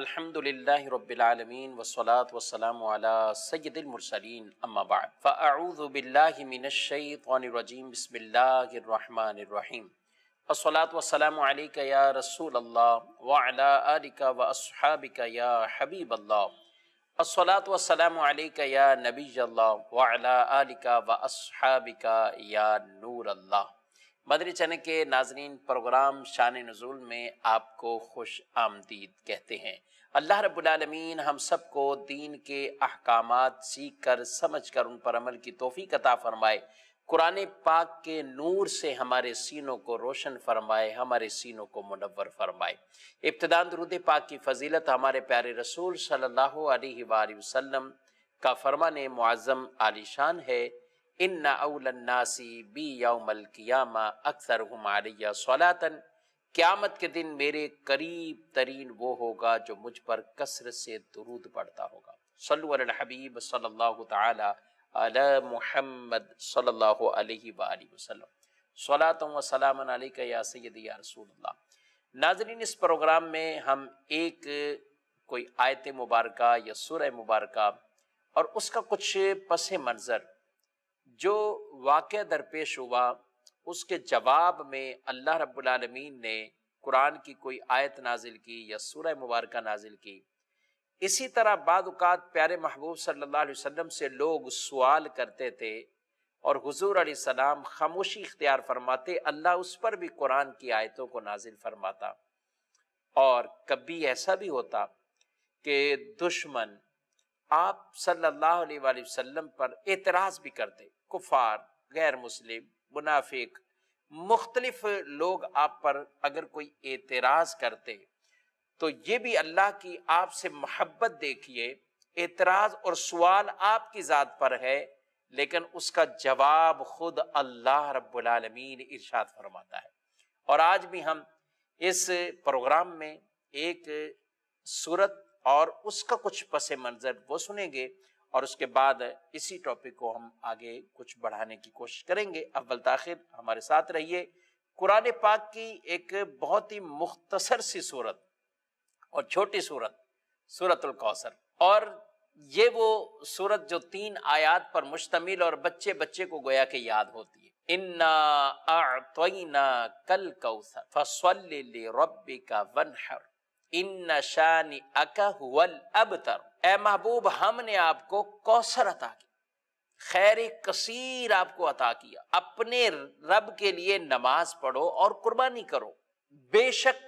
الحمد للہ رب العالمین والصلاة والسلام علی سید المرسلین اما بعد فاعوذ باللہ من الشیطان الرجیم بسم اللہ الرحمن الرحیم الصلاة والسلام علیک یا رسول اللہ وعلی آلک واصحابک یا حبیب اللہ الصلاة والسلام علیک یا نبی اللہ وعلی آلک واصحابک یا نور اللہ۔ مدنی چینل کے ناظرین، پروگرام شان نزول میں آپ کو خوش آمدید کہتے ہیں۔ اللہ رب العالمین ہم سب کو دین کے احکامات سیکھ کر سمجھ کر ان پر عمل کی توفیق عطا فرمائے، قرآن پاک کے نور سے ہمارے سینوں کو روشن فرمائے، ہمارے سینوں کو منور فرمائے۔ ابتداءً درود پاک کی فضیلت ہمارے پیارے رسول صلی اللہ علیہ وآلہ وسلم کا فرمان معظم عالی شان ہے، ان اول الناس بی یوم القیامہ اکثرہم علی صلاۃ، قیامت کے دن میرے قریب ترین وہ ہوگا جو مجھ پر کثرت سے درود پڑھتا ہوگا۔ صلو علی الحبیب صلی اللہ تعالی علی محمد صلی اللہ علیہ وآلہ وسلم، صلاۃ و سلام علیک یا سیدی یا رسول اللہ۔ ناظرین، اس پروگرام میں ہم ایک کوئی آیت مبارکہ یا سورہ مبارکہ اور اس کا کچھ پس منظر جو واقعہ درپیش ہوا، اس کے جواب میں اللہ رب العالمین نے قرآن کی کوئی آیت نازل کی یا سورہ مبارکہ نازل کی۔ اسی طرح بعض اوقات پیارے محبوب صلی اللہ علیہ وسلم سے لوگ سوال کرتے تھے اور حضور علیہ السلام خاموشی اختیار فرماتے، اللہ اس پر بھی قرآن کی آیتوں کو نازل فرماتا۔ اور کبھی ایسا بھی ہوتا کہ دشمن آپ صلی اللہ علیہ وآلہ وسلم پر اعتراض بھی کرتے، کفار، غیر مسلم، منافق، مختلف لوگ آپ پر اگر کوئی اعتراض کرتے تو یہ بھی اللہ کی آپ سے محبت دیکھیے، اعتراض اور سوال آپ کی ذات پر ہے، لیکن اس کا جواب خود اللہ رب العالمین ارشاد فرماتا ہے۔ اور آج بھی ہم اس پروگرام میں ایک سورت اور اس کا کچھ پس منظر وہ سنیں گے، اور اس کے بعد اسی ٹاپک کو ہم آگے کچھ بڑھانے کی کوشش کریں گے۔ اول تاخیر ہمارے ساتھ رہیے۔ قرآن پاک کی ایک بہت ہی مختصر سی سورت اور چھوٹی سورت، سورۃ الکوثر، اور یہ وہ سورت جو 3 آیات پر مشتمل اور بچے بچے کو گویا کہ یاد ہوتی ہے۔ انا اعطیناک الکوثر فصل لربک وانحر ان شانئک ھو الابتر۔ اے محبوب، ہم نے آپ کو کوثر عطا کی، خیر کثیر آپ کو عطا کیا، اپنے رب کے لیے نماز پڑھو اور قربانی کرو، بے شک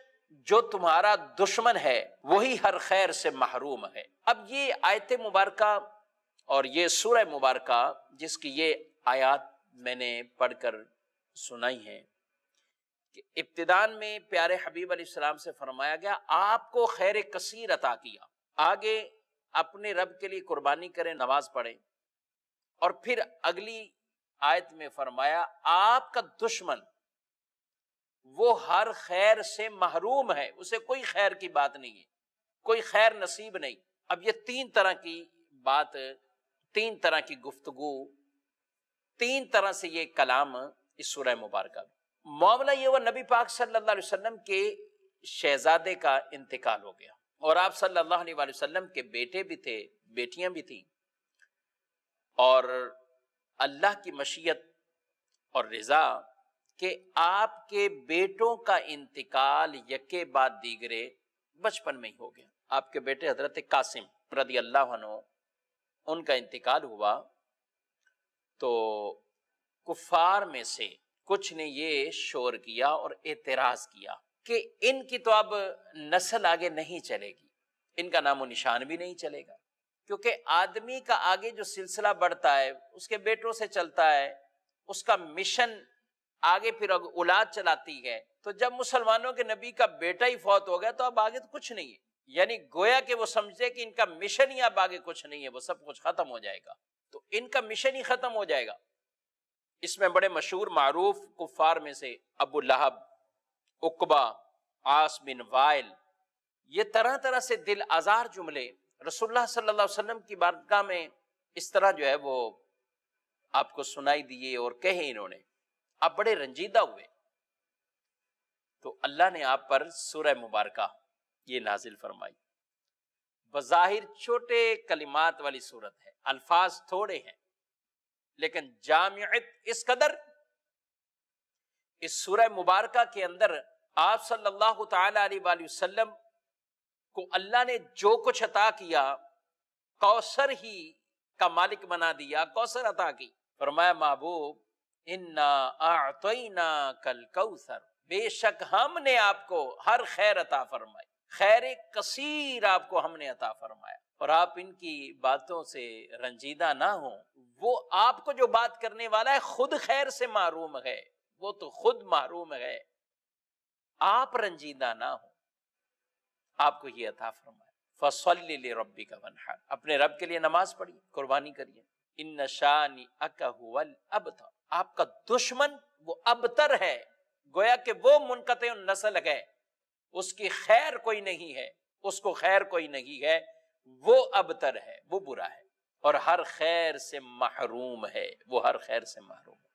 جو تمہارا دشمن ہے وہی ہر خیر سے محروم ہے۔ اب یہ آیت مبارکہ اور یہ سورہ مبارکہ جس کی یہ آیات میں نے پڑھ کر سنائی ہیں، کہ ابتدان میں پیارے حبیب علیہ السلام سے فرمایا گیا آپ کو خیر کثیر عطا کیا، آگے اپنے رب کے لیے قربانی کریں، نماز پڑھیں، اور پھر اگلی آیت میں فرمایا آپ کا دشمن وہ ہر خیر سے محروم ہے، اسے کوئی خیر کی بات نہیں ہے، کوئی خیر نصیب نہیں۔ اب یہ 3 طرح کی بات، 3 طرح کی گفتگو، 3 طرح سے یہ کلام اس سورہ مبارکہ میں۔ معاملہ یہ ہوا، نبی پاک صلی اللہ علیہ وسلم کے شہزادے کا انتقال ہو گیا، اور آپ صلی اللہ علیہ وآلہ وسلم کے بیٹے بھی تھے، بیٹیاں بھی تھیں، اور اللہ کی مشیت اور رضا کہ آپ کے بیٹوں کا انتقال یکے بعد دیگرے بچپن میں ہی ہو گیا۔ آپ کے بیٹے حضرت قاسم رضی اللہ عنہ، ان کا انتقال ہوا تو کفار میں سے کچھ نے یہ شور کیا اور اعتراض کیا کہ ان کی تو اب نسل آگے نہیں چلے گی، ان کا نام و نشان بھی نہیں چلے گا، کیونکہ آدمی کا آگے جو سلسلہ بڑھتا ہے اس کے بیٹوں سے چلتا ہے، اس کا مشن آگے پھر اولاد چلاتی ہے۔ تو جب مسلمانوں کے نبی کا بیٹا ہی فوت ہو گیا تو اب آگے تو کچھ نہیں ہے، یعنی گویا کہ وہ سمجھتے کہ ان کا مشن ہی اب آگے کچھ نہیں ہے، وہ سب کچھ ختم ہو جائے گا، تو ان کا مشن ہی ختم ہو جائے گا۔ اس میں بڑے مشہور معروف کفار میں سے ابو لہب، عقبہ، عاص بن وائل، یہ طرح طرح سے دل آزار جملے رسول اللہ صلی اللہ علیہ وسلم کی بارگاہ میں اس طرح جو ہے وہ آپ کو سنائی دیے اور کہے انہوں نے، آپ بڑے رنجیدہ ہوئے، تو اللہ نے آپ پر سورہ مبارکہ یہ نازل فرمائی۔ بظاہر چھوٹے کلمات والی صورت ہے، الفاظ تھوڑے ہیں، لیکن جامعت اس قدر، اس سورہ مبارکہ کے اندر آپ صلی اللہ تعالی علیہ وآلہ وسلم کو اللہ نے جو کچھ عطا کیا، کوثر ہی کا مالک بنا دیا، کوثر عطا کی۔ فرمایا محبوب انا اعطیناک الکوثر، بے شک ہم نے آپ کو ہر خیر عطا فرمائی، خیر کثیر آپ کو ہم نے عطا فرمایا۔ اور آپ ان کی باتوں سے رنجیدہ نہ ہوں، وہ آپ کو جو بات کرنے والا ہے خود خیر سے محروم ہے، وہ تو خود محروم ہے، آپ رنجیدہ نہ ہوں، آپ کو یہ عطا فرمایا۔ فَصَلِّ لِرَبِّكَ وَانْحَرْ، اپنے رب کے لیے نماز پڑھیے، قربانی کریے۔ إِنَّ شَانِئَكَ هُوَ الْأَبْتَرُ، آپ کا دشمن وہ ابتر ہے، گویا کہ وہ منقطع النسل ہے، اس کی خیر کوئی نہیں ہے، اس کو خیر کوئی نہیں ہے، وہ ابتر ہے، وہ برا ہے، اور ہر خیر سے محروم ہے، وہ ہر خیر سے محروم ہے۔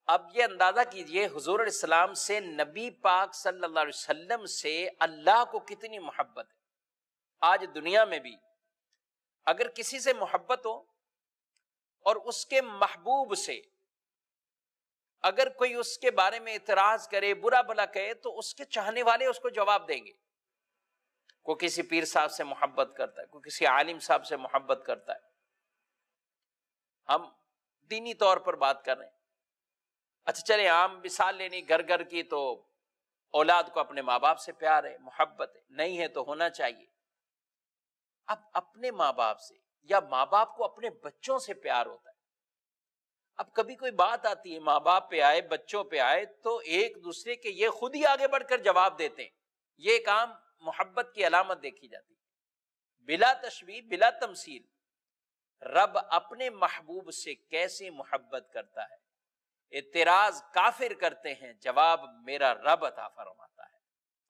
اب یہ اندازہ کیجئے حضور علیہ السلام سے، نبی پاک صلی اللہ علیہ وسلم سے اللہ کو کتنی محبت ہے۔ آج دنیا میں بھی اگر کسی سے محبت ہو اور اس کے محبوب سے اگر کوئی اس کے بارے میں اعتراض کرے، برا بھلا کہے، تو اس کے چاہنے والے اس کو جواب دیں گے۔ کوئی کسی پیر صاحب سے محبت کرتا ہے، کوئی کسی عالم صاحب سے محبت کرتا ہے، ہم دینی طور پر بات کر رہے ہیں، اچھا چلیں عام مثال لینی گھر گھر کی، تو اولاد کو اپنے ماں باپ سے پیار ہے، محبت ہے، نہیں ہے تو ہونا چاہیے۔ اب اپنے ماں باپ سے یا ماں باپ کو اپنے بچوں سے پیار ہوتا ہے۔ اب کبھی کوئی بات آتی ہے، ماں باپ پہ آئے، بچوں پہ آئے، تو ایک دوسرے کے یہ خود ہی آگے بڑھ کر جواب دیتے ہیں، یہ ایک عام محبت کی علامت دیکھی جاتی ہے، بلا تشبیہ بلا تمثیل۔ رب اپنے محبوب سے کیسے محبت کرتا ہے، اعتراض کافر کرتے ہیں، جواب میرا رب عطا فرماتا ہے،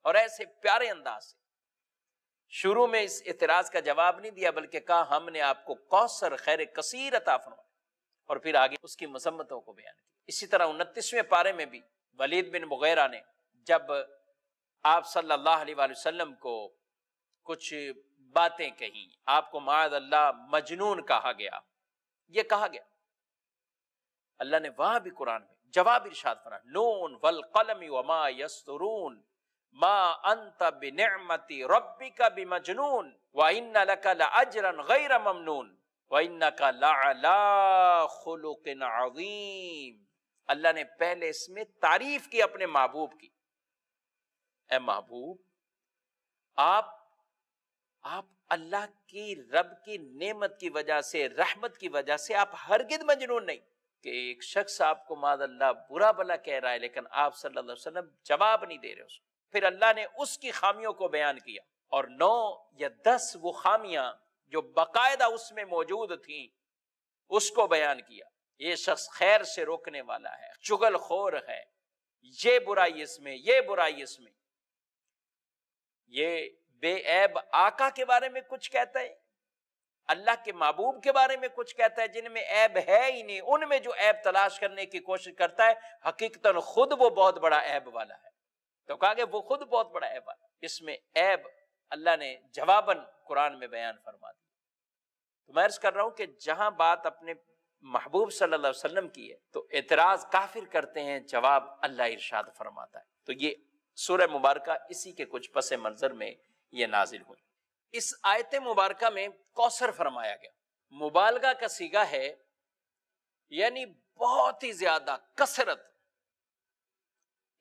اور ایسے پیارے انداز سے۔ شروع میں اس اعتراض کا جواب نہیں دیا، بلکہ کہا ہم نے آپ کو کوثر خیر کثیر عطا فرمایا، اور پھر آگے اس کی مذمتوں کو بیان کیا۔ اسی طرح 29ویں پارے میں بھی ولید بن مغیرہ نے جب آپ صلی اللہ علیہ وآلہ وسلم کو کچھ باتیں کہیں، آپ کو معاذ اللہ مجنون کہا گیا، یہ کہا گیا، اللہ نے وہاں بھی قرآن میں جواب ارشاد فرمایا، نون والقلم وما یسطرون ما انت بنعمت ربک بمجنون وان لک لاجرا غیر ممنون وانک لعلی خلق عظیم۔ اللہ نے پہلے اس میں تعریف کی اپنے محبوب کی، اے محبوب آپ اللہ کی رب کی نعمت کی وجہ سے، رحمت کی وجہ سے آپ ہرگز مجنون نہیں، کہ ایک شخص آپ کو معاذ اللہ برا بھلا کہہ رہا ہے، لیکن آپ صلی اللہ علیہ وسلم جواب نہیں دے رہے اس کو۔ پھر اللہ نے اس کی خامیوں کو بیان کیا، اور 9 یا 10 وہ خامیاں جو باقاعدہ اس میں موجود تھیں اس کو بیان کیا۔ یہ شخص خیر سے روکنے والا ہے، چغل خور ہے، یہ برائی اس میں، یہ برائی اس میں، یہ بے عیب آقا کے بارے میں کچھ کہتا ہے، اللہ کے محبوب کے بارے میں کچھ کہتا ہے جن میں عیب ہے ہی نہیں، ان میں جو عیب تلاش کرنے کی کوشش کرتا ہے، حقیقتاً خود وہ بہت بڑا عیب والا ہے۔ تو کہا کہ وہ خود بہت بڑا عیب والا ہے، اس میں عیب اللہ نے جواباً قرآن میں بیان فرما دی۔ تو میں عرض کر رہا ہوں کہ جہاں بات اپنے محبوب صلی اللہ علیہ وسلم کی ہے تو اعتراض کافر کرتے ہیں، جواب اللہ ارشاد فرماتا ہے۔ تو یہ سورہ مبارکہ اسی کے کچھ پس منظر میں یہ نازل ہوئی۔ اس آیت مبارکہ میں کوثر فرمایا گیا، مبالغہ کا صیغہ ہے، یعنی بہت ہی زیادہ کثرت،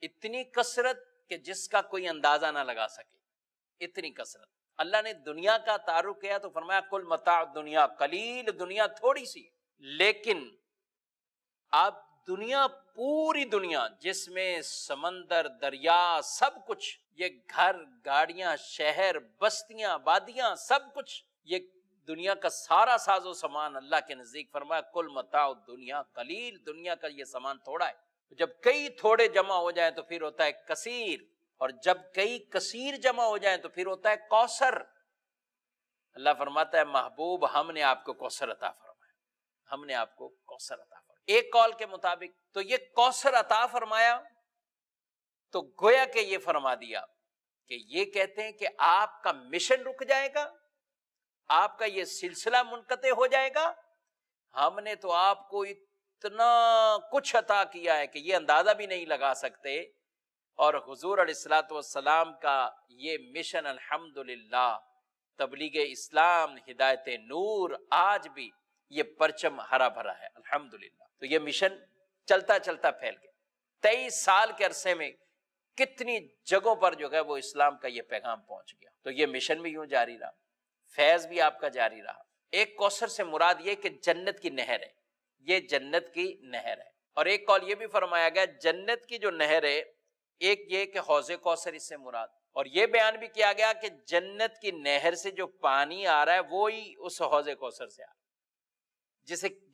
اتنی کثرت کہ جس کا کوئی اندازہ نہ لگا سکے، اتنی کثرت۔ اللہ نے دنیا کا تعارف کیا تو فرمایا کل متاع دنیا قلیل، دنیا تھوڑی سی، لیکن آپ دنیا، پوری دنیا جس میں سمندر، دریا، سب کچھ، یہ گھر، گاڑیاں، شہر، بستیاں، آبادیاں، سب کچھ، یہ دنیا کا سارا ساز و سامان اللہ کے نزدیک فرمایا کل متاع دنیا قلیل، دنیا کا یہ سامان تھوڑا ہے۔ جب کئی تھوڑے جمع ہو جائیں تو پھر ہوتا ہے کثیر، اور جب کئی کثیر جمع ہو جائیں تو پھر ہوتا ہے کوثر۔ اللہ فرماتا ہے محبوب ہم نے آپ کو کوثر عطا فرمایا، ہم نے آپ کو کوثر عطا فرمایا۔ ایک قول کے مطابق تو یہ کوثر عطا فرمایا تو گویا کہ یہ فرما دیا کہ یہ کہتے ہیں کہ آپ کا مشن رک جائے گا، آپ کا یہ سلسلہ منقطع ہو جائے گا؟ ہم نے تو آپ کو اتنا کچھ عطا کیا ہے کہ یہ اندازہ بھی نہیں لگا سکتے. اور حضور علیہ الصلوۃ والسلام کا یہ مشن الحمدللہ تبلیغ اسلام ہدایت نور آج بھی یہ پرچم ہرا بھرا ہے الحمدللہ. تو یہ مشن چلتا چلتا پھیل گیا. 23 سال کے عرصے میں کتنی جگہوں پر جو ہے وہ اسلام کا یہ پیغام پہنچ گیا. تو یہ مشن بھی یوں جاری رہا، فیض بھی آپ کا جاری رہا. ایک کوثر سے مراد یہ کہ جنت کی نہر ہے، یہ جنت کی نہر ہے. اور ایک قول یہ بھی فرمایا گیا جنت کی جو نہر ہے، ایک یہ کہ حوض کوثر اس سے مراد. اور یہ بیان بھی کیا گیا کہ جنت کی نہر سے جو پانی آ رہا ہے وہی اس حوض کوثر سے آ رہا ہے،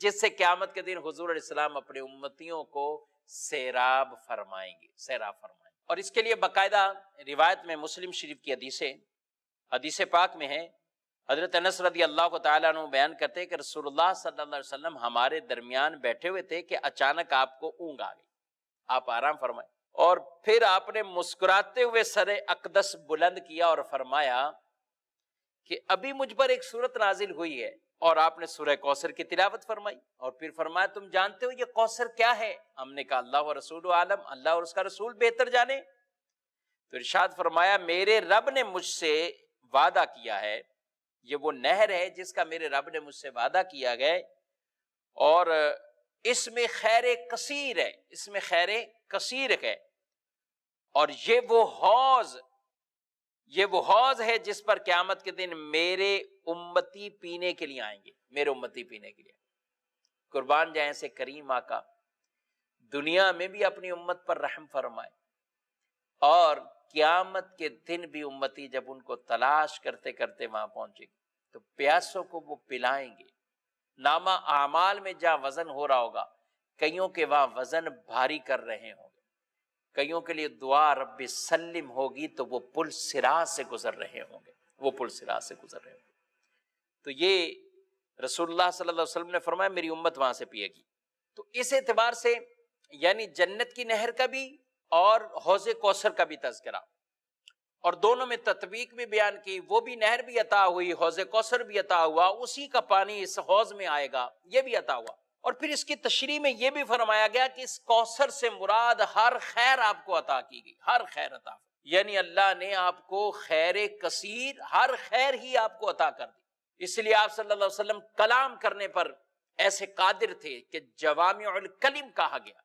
جس سے قیامت کے دن حضور علیہ السلام اپنے امتیوں کو سیراب فرمائیں گے، سیراب فرمائیں گے. اور اس کے لیے باقاعدہ روایت میں مسلم شریف کی حدیث پاک میں ہے. حضرت انس رضی اللہ تعالیٰ عنہ بیان کرتے ہیں کہ رسول اللہ صلی اللہ علیہ وسلم ہمارے درمیان بیٹھے ہوئے تھے کہ اچانک آپ کو اونگ آ گئی، آپ آرام فرمائیں. اور پھر آپ نے مسکراتے ہوئے سر اقدس بلند کیا اور فرمایا کہ ابھی مجھ پر ایک سورت نازل ہوئی ہے. اور آپ نے سورہ کوثر کی تلاوت فرمائی اور پھر فرمایا تم جانتے ہو یہ کوثر کیا ہے؟ ہم نے کہا اللہ و رسول عالم، اللہ اور اس کا رسول بہتر جانے. تو ارشاد فرمایا میرے رب نے مجھ سے وعدہ کیا ہے، یہ وہ نہر ہے جس کا میرے رب نے مجھ سے وعدہ کیا گیا، اور اس میں خیر کثیر ہے، اس میں خیر کثیر ہے. اور یہ وہ حوض ہے جس پر قیامت کے دن میرے امتی پینے کے لیے آئیں گے، میرے امتی پینے کے لیے. قربان جائیں سے کریم آقا دنیا میں بھی اپنی امت پر رحم فرمائے، اور قیامت کے دن بھی امتی جب ان کو تلاش کرتے کرتے وہاں پہنچے گی تو پیاسوں کو وہ پلائیں گے. نامہ اعمال میں جہاں وزن ہو رہا ہوگا، کئیوں کے وہاں وزن بھاری کر رہے ہوں گے، کئیوں کے لیے دعا رب سلم ہوگی تو وہ پل صراط سے گزر رہے ہوں گے، وہ پل صراط سے گزر رہے ہوں گے. تو یہ رسول اللہ صلی اللہ علیہ وسلم نے فرمایا میری امت وہاں سے پیے گی. تو اس اعتبار سے یعنی جنت کی نہر کا بھی اور حوض کوثر کا بھی تذکرہ، اور دونوں میں تطبیق بھی بیان کی. وہ بھی نہر بھی عطا ہوئی، حوض کوثر بھی عطا ہوا، اسی کا پانی اس حوض میں آئے گا، یہ بھی عطا ہوا. اور پھر اس کی تشریح میں یہ بھی فرمایا گیا کہ اس کوثر سے مراد ہر خیر آپ کو عطا کی گئی، ہر خیر عطا، یعنی اللہ نے آپ کو خیر کثیر، ہر خیر ہی آپ کو عطا کر دی. اس لیے آپ صلی اللہ علیہ وسلم کلام کرنے پر ایسے قادر تھے کہ جوامع الکلم کہا گیا.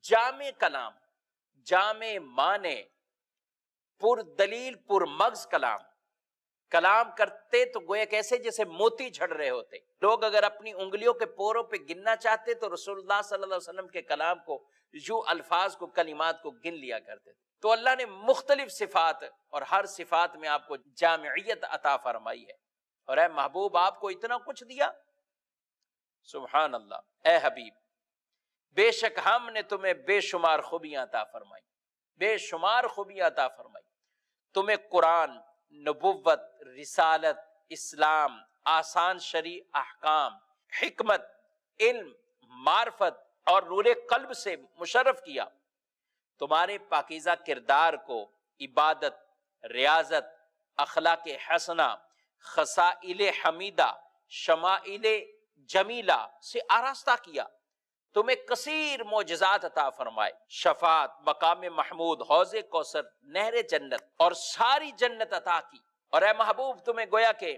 جامع کلام، جامع معنی، پر دلیل پر مغز کلام کرتے تو گویا کیسے جیسے موتی جھڑ رہے ہوتے. لوگ اگر اپنی انگلیوں کے پوروں پہ گننا چاہتے تو رسول اللہ صلی اللہ علیہ وسلم کے کلام کو، یوں الفاظ کو، کلمات کو گن لیا کرتے تھے. تو اللہ نے مختلف صفات اور ہر صفات میں آپ کو جامعیت عطا فرمائی ہے. اور اے محبوب آپ کو اتنا کچھ دیا، سبحان اللہ. اے حبیب بے شک ہم نے تمہیں بے شمار خوبیاں عطا فرمائی، بے شمار خوبیاں عطا فرمائی. تمہیں قرآن، نبوت، رسالت، اسلام، آسان شرعی احکام، حکمت، علم، معرفت اور نور قلب سے مشرف کیا. تمہارے پاکیزہ کردار کو عبادت، ریاضت، اخلاق حسنہ، خصائل حمیدہ، شمائل جمیلہ سے آراستہ کیا. تمہیں کثیر معجزات عطا فرمائے، شفاعت، مقام محمود، حوض کوثر، نہر جنت اور ساری جنت عطا کی. اور اے محبوب تمہیں گویا کہ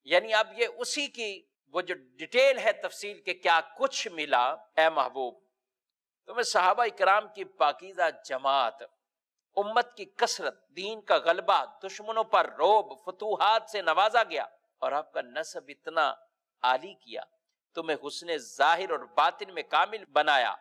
یعنی اب یہ اسی کی وہ جو ڈیٹیل ہے تفصیل کہ کیا کچھ ملا. اے محبوب تمہیں صحابہ کرام کی پاکیزہ جماعت، امت کی کثرت، دین کا غلبہ، دشمنوں پر روب، فتوحات سے نوازا گیا، اور آپ کا نسب اتنا عالی کیا. تمہیں حسن ظاہر اور باطن میں کامل بنایا.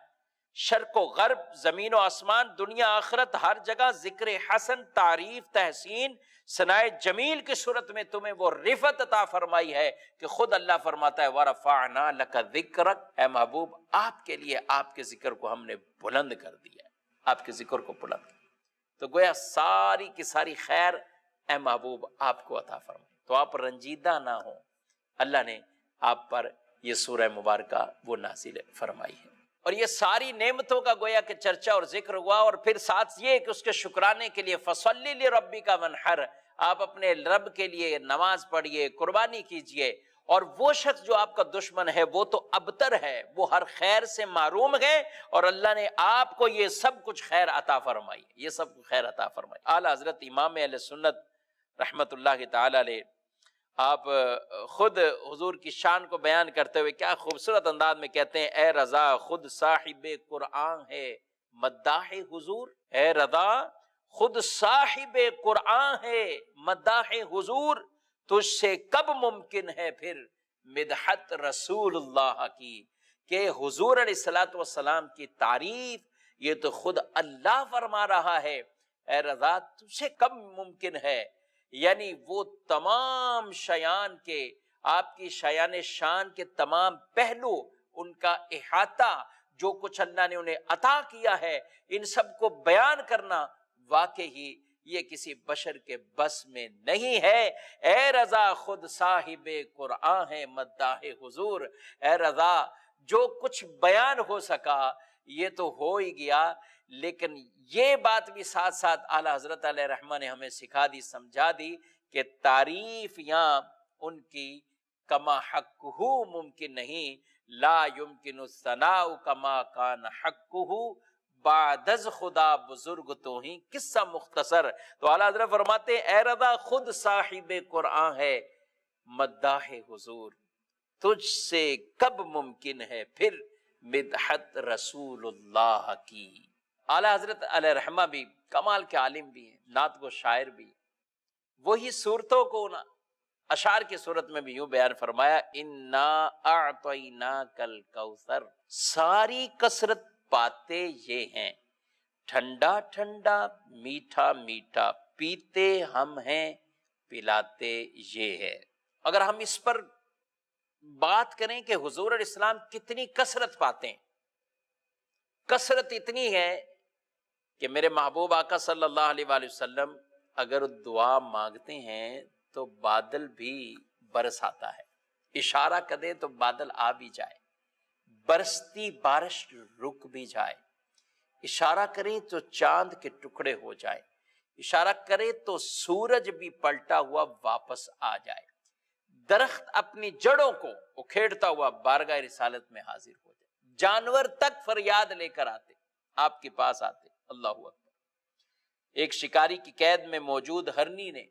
شرق و غرب، زمین و آسمان، دنیا آخرت، ہر جگہ ذکر حسن، تعریف، تحسین، ثناء جمیل کی صورت میں تمہیں وہ رفعت عطا فرمائی ہے کہ خود اللہ فرماتا ہے وَرَفَعْنَا لَكَ ذِكْرَكَ. اے محبوب آپ کے لیے آپ کے ذکر کو ہم نے بلند کر دیا ہے، آپ کے ذکر کو بلند کر. تو گویا ساری کی ساری خیر اے محبوب آپ کو عطا فرمائی. تو آپ رنجیدہ نہ ہوں، اللہ نے آپ پر یہ سورہ مبارکہ وہ نازل فرمائی ہے. اور یہ ساری نعمتوں کا گویا کہ چرچا اور ذکر ہوا، اور پھر ساتھ یہ کہ اس کے شکرانے کے لیے فَصَلِّ لِرَبِّكَ وَانْحَرْ، آپ اپنے رب کے لیے نماز پڑھیے، قربانی کیجئے، اور وہ شخص جو آپ کا دشمن ہے وہ تو ابتر ہے، وہ ہر خیر سے محروم ہے، اور اللہ نے آپ کو یہ سب کچھ خیر عطا فرمائی، یہ سب خیر عطا فرمائی۔ اعلیٰ حضرت امام اہل سنت رحمت اللہ تعالی علیہ، آپ خود حضور کی شان کو بیان کرتے ہوئے کیا خوبصورت انداز میں کہتے ہیں، اے رضا خود صاحب قرآن ہے مداح حضور، اے رضا خود صاحب قرآن ہے مداح حضور، تجھ سے کب ممکن ہے پھر مدحت رسول اللہ کی، کہ حضور علیہ الصلوۃ والسلام کی تعریف یہ تو خود اللہ فرما رہا ہے، اے رضا تجھ سے کب ممکن ہے، یعنی وہ تمام شیان کے، آپ کی شیان شان کے تمام پہلو، ان کا احاطہ، جو کچھ اللہ نے انہیں عطا کیا ہے، ان سب کو بیان کرنا واقعی یہ کسی بشر کے بس میں نہیں ہے۔ اے رضا خود صاحب قرآن ہے مداح حضور، اے رضا جو کچھ بیان ہو سکا یہ تو ہو ہی گیا، لیکن یہ بات بھی ساتھ ساتھ اعلیٰ حضرت علیہ رحمہ نے ہمیں سکھا دی، سمجھا دی کہ تعریف یہاں ان کی کما حقہ ممکن نہیں، لا یمکن الثناء کما کان حقہ بعد از خدا بزرگ تو ہی، قصہ مختصر۔ تو اعلیٰ حضرت فرماتے ہیں اے رضا خود صاحب قرآن ہے مداح حضور، تجھ سے کب ممکن ہے پھر مدحت رسول اللہ کی۔ اعلیٰ حضرت علیہ رحمہ بھی کمال کے عالم بھی ہیں، نعت کو شاعر بھی ہیں، وہی صورتوں کو اشعار کی صورت میں بھی یوں بیان فرمایا، انا اعطیناک الکوثر، ساری کثرت پاتے یہ ہیں، ٹھنڈا ٹھنڈا میٹھا میٹھا پیتے ہم ہیں، پلاتے یہ ہے۔ اگر ہم اس پر بات کریں کہ حضور علیہ السلام کتنی کثرت پاتے ہیں، کثرت اتنی ہے کہ میرے محبوب آقا صلی اللہ علیہ وآلہ وسلم اگر دعا مانگتے ہیں تو بادل بھی برس آتا ہے، اشارہ کر دے تو بادل آ بھی جائے، برستی بارش رک بھی جائے، اشارہ کریں تو چاند کے ٹکڑے ہو جائے، اشارہ کرے تو سورج بھی پلٹا ہوا واپس آ جائے، درخت اپنی جڑوں کو اکھیڑتا ہوا بارگاہ رسالت میں حاضر ہو جائے، جانور تک فریاد لے کر آتے آپ کے پاس آتے۔ اللہ اکبر۔ ایک شکاری کی قید میں موجود ہرنی نے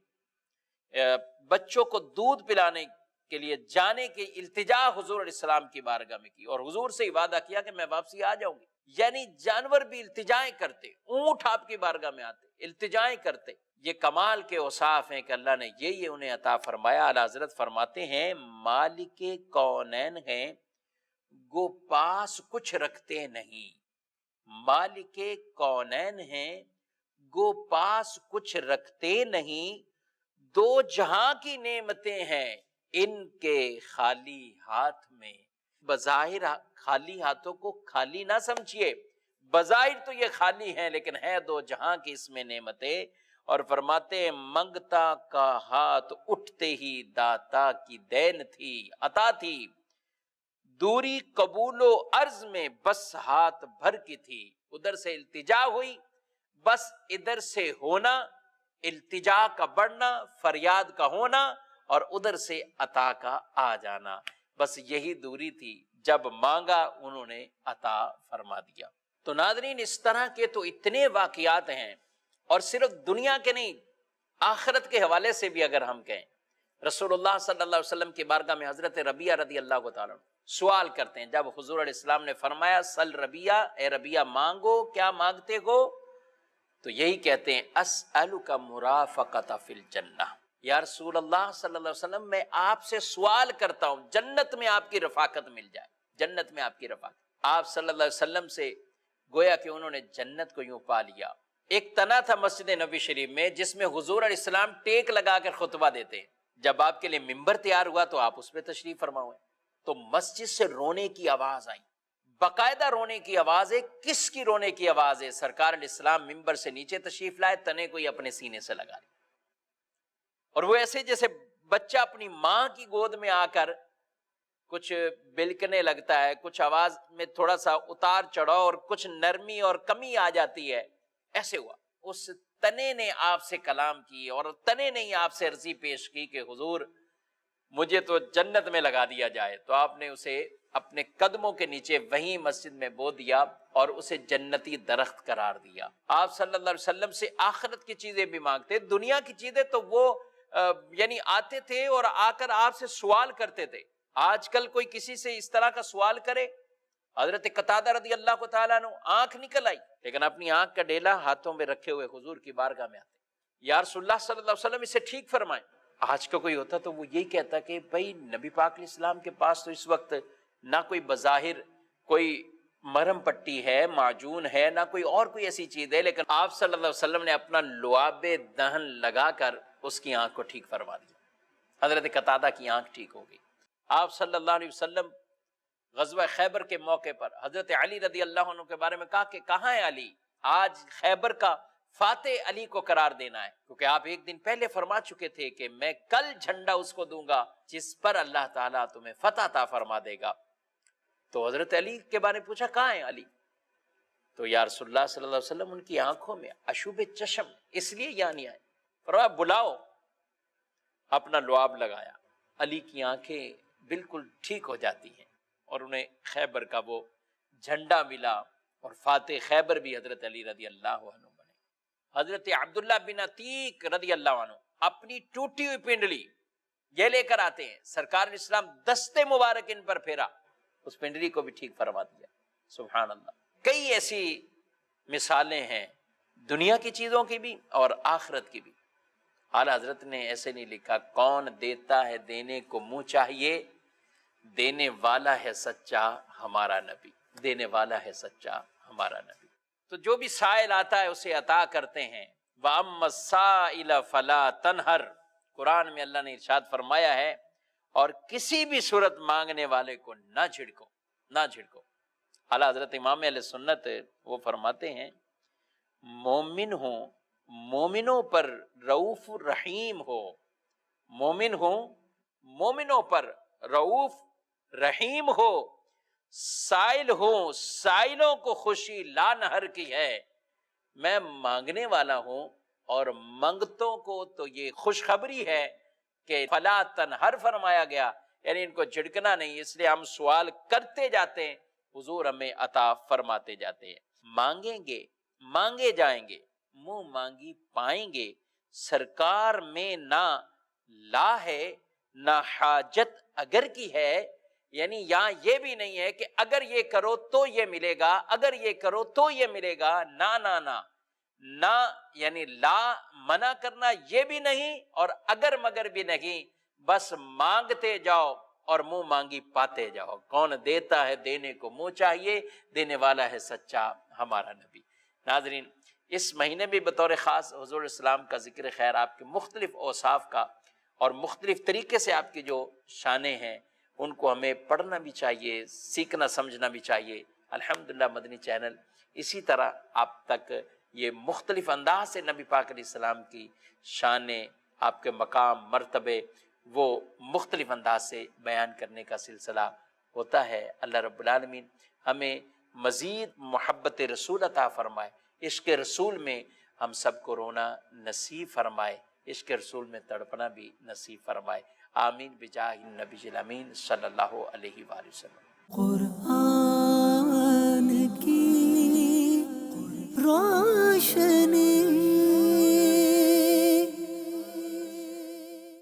بچوں کو دودھ پلانے کے لیے جانے کی التجا حضور علیہ السلام کی بارگاہ میں کی، اور حضور سے وعدہ کیا کہ میں واپسی آ جاؤں گی، یعنی جانور بھی التجائیں کرتے، اونٹ آپ کی بارگاہ میں آتے التجائیں کرتے۔ یہ کمال کے اوصاف ہیں کہ اللہ نے یہ انہیں عطا فرمایا۔ اعلیٰ حضرت فرماتے ہیں مالک کونین ہیں گو پاس کچھ رکھتے نہیں، مالک کونین ہیں گو پاس کچھ رکھتے نہیں، دو جہاں کی نعمتیں ہیں ان کے خالی ہاتھ میں۔ بظاہر خالی ہاتھوں کو خالی نہ سمجھیے، بظاہر تو یہ خالی ہیں لیکن ہے دو جہاں کی اس میں نعمتیں۔ اور فرماتے ہیں منگتا کا ہاتھ اٹھتے ہی داتا کی دین تھی، عطا تھی، دوری قبول و عرض میں بس ہاتھ بھر کی تھی، ادھر سے التجا ہوئی، بس ادھر سے ہونا، التجا کا بڑھنا، فریاد کا ہونا، اور ادھر سے عطا کا آ جانا، بس یہی دوری تھی، جب مانگا انہوں نے عطا فرما دیا۔ تو ناظرین اس طرح کے تو اتنے واقعات ہیں، اور صرف دنیا کے نہیں، آخرت کے حوالے سے بھی اگر ہم کہیں، رسول اللہ صلی اللہ علیہ وسلم کی بارگاہ میں حضرت ربیعہ رضی اللہ تعالیٰ عنہ سوال کرتے ہیں، جب حضور علیہ السلام نے فرمایا سل ربیعہ، اے ربیعہ مانگو، کیا مانگتے ہو؟ تو یہی کہتے ہیں اسألک مرافقۃ فی الجنہ، یا رسول اللہ صلی اللہ علیہ وسلم میں آپ سے سوال کرتا ہوں جنت میں آپ کی رفاقت مل جائے، جنت میں آپ کی رفاقت۔ آپ صلی اللہ علیہ وسلم سے گویا کہ انہوں نے جنت کو یوں پا لیا۔ ایک تنا تھا مسجد نبی شریف میں جس میں حضور علیہ السلام ٹیک لگا کر خطبہ دیتے ہیں، جب آپ کے لیے ممبر تیار ہوا تو آپ اس پہ تشریف فرما ہوئے، تو مسجد سے رونے کی آواز آئی، باقاعدہ رونے کی آواز ہے۔ کس کی رونے کی آواز ہے؟ سرکار علیہ السلام ممبر سے نیچے تشریف لائے، تنے کو ہی اپنے سینے سے لگا لیا، اور وہ ایسے جیسے بچہ اپنی ماں کی گود میں آ کر کچھ بلکنے لگتا ہے، کچھ آواز میں تھوڑا سا اتار چڑھاؤ اور کچھ نرمی اور کمی آ جاتی ہے، ایسے ہوا۔ اس تنے نے آپ سے کلام کی اور تنے نے ہی آپ سے عرضی پیش کی کہ حضور مجھے تو جنت میں لگا دیا جائے، تو آپ نے اسے اپنے قدموں کے نیچے وہیں مسجد میں بو دیا اور اسے جنتی درخت قرار دیا۔ آپ صلی اللہ علیہ وسلم سے آخرت کی چیزیں بھی مانگتے، دنیا کی چیزیں تو وہ یعنی آتے تھے اور آ کر آپ سے سوال کرتے تھے۔ آج کل کوئی کسی سے اس طرح کا سوال کرے، حضرت قتادہ رضی اللہ تعالیٰ عنہ آنکھ نکل آئی، لیکن اپنی آنکھ کا ڈیلا ہاتھوں میں رکھے ہوئے حضور کی بارگاہ میں آتے، یا رسول اللہ صلی اللہ علیہ وسلم اسے ٹھیک فرمائیں۔ آج کا کوئی ہوتا تو وہ یہی کہتا کہ بھائی نبی پاک علیہ السلام کے پاس تو اس وقت نہ کوئی بظاہر کوئی مرہم پٹی ہے، معجون ہے، نہ کوئی اور کوئی ایسی چیز ہے، لیکن آپ صلی اللہ علیہ وسلم نے اپنا لعاب دہن لگا کر اس کی آنکھ کو ٹھیک فرما دیا۔ حضرت قتادہ کی آنکھ ٹھیک ہو گئی۔ آپ صلی اللہ علیہ وسلم غزوہ خیبر کے موقع پر حضرت علی رضی اللہ عنہ کے بارے میں کہا کہ کہاں ہے علی؟ آج خیبر کا فاتح علی کو قرار دینا ہے، کیونکہ آپ ایک دن پہلے فرما چکے تھے کہ میں کل جھنڈا اس کو دوں گا جس پر اللہ تعالیٰ تمہیں فتح عطا فرما دے گا۔ تو حضرت علی کے بارے میں پوچھا کہاں ہے علی؟ تو یا رسول اللہ صلی اللہ علیہ وسلم ان کی آنکھوں میں اشوب چشم، اس لیے یہاں نہیں آئے۔ فرمایا بلاؤ، اپنا لعاب لگایا، علی کی آنکھیں بالکل ٹھیک ہو جاتی ہیں اور انہیں خیبر کا وہ جھنڈا ملا اور فاتح خیبر بھی حضرت علی رضی اللہ عنہ بنے۔ حضرت عبداللہ بن عتیق رضی اللہ عنہ اپنی ٹوٹی ہوئی پنڈلی یہ لے کر آتے ہیں، سرکار اسلام دستے مبارک ان پر پھیرا، اس پنڈلی کو بھی ٹھیک فرما دیا۔ سبحان اللہ، کئی ایسی مثالیں ہیں دنیا کی چیزوں کی بھی اور آخرت کی بھی۔ اعلیٰ حضرت نے ایسے نہیں لکھا کون دیتا ہے دینے کو منہ چاہیے، دینے والا ہے سچا ہمارا نبی، دینے والا ہے سچا ہمارا نبی۔ تو جو بھی سائل آتا ہے اسے عطا کرتے ہیں۔ وَأَمَّا السَّائِلَ فَلَا تَنْهَرْ، قرآن میں اللہ نے ارشاد فرمایا ہے اور کسی بھی صورت مانگنے والے کو نہ جھڑکو، نہ جھڑکو۔ اعلیٰ حضرت امام اہل سنت وہ فرماتے ہیں مومن ہو، مومنوں پر رؤوف رحیم ہو، مومن ہو، مومنوں پر رؤوف رحیم ہو، سائل ہو، سائلوں کو خوشی لا نہر کی ہے۔ میں مانگنے والا ہوں اور منگتوں کو تو یہ خوشخبری ہے کہ فلا تنہر فرمایا گیا، یعنی ان کو جھڑکنا نہیں، اس لیے ہم سوال کرتے جاتے ہیں، حضور ہمیں عطا فرماتے جاتے ہیں۔ مانگیں گے، مانگے جائیں گے، منہ مانگی پائیں گے، سرکار میں نہ لا ہے نہ حاجت اگر کی ہے، یعنی یہاں یہ بھی نہیں ہے کہ اگر یہ کرو تو یہ ملے گا، اگر یہ کرو تو یہ ملے گا، نہ نہ نہ نہ، یعنی لا منع کرنا یہ بھی نہیں اور اگر مگر بھی نہیں، بس مانگتے جاؤ اور منہ مانگی پاتے جاؤ۔ کون دیتا ہے دینے کو منہ چاہیے، دینے والا ہے سچا ہمارا نبی۔ ناظرین، اس مہینے بھی بطور خاص حضور اسلام کا ذکر خیر، آپ کے مختلف اوصاف کا اور مختلف طریقے سے آپ کی جو شانیں ہیں ان کو ہمیں پڑھنا بھی چاہیے، سیکھنا سمجھنا بھی چاہیے۔ الحمدللہ مدنی چینل اسی طرح آپ تک یہ مختلف انداز سے نبی پاک علیہ السلام کی شانیں، آپ کے مقام مرتبے وہ مختلف انداز سے بیان کرنے کا سلسلہ ہوتا ہے۔ اللہ رب العالمین ہمیں مزید محبت رسول عطا فرمائے، عشق رسول میں ہم سب کو رونا نصیب فرمائے، عشق رسول میں تڑپنا بھی نصیب فرمائے۔ آمین بجاہ النبی الامین صلی اللہ علیہ وآلہ وسلم۔ قرآن کی روشنی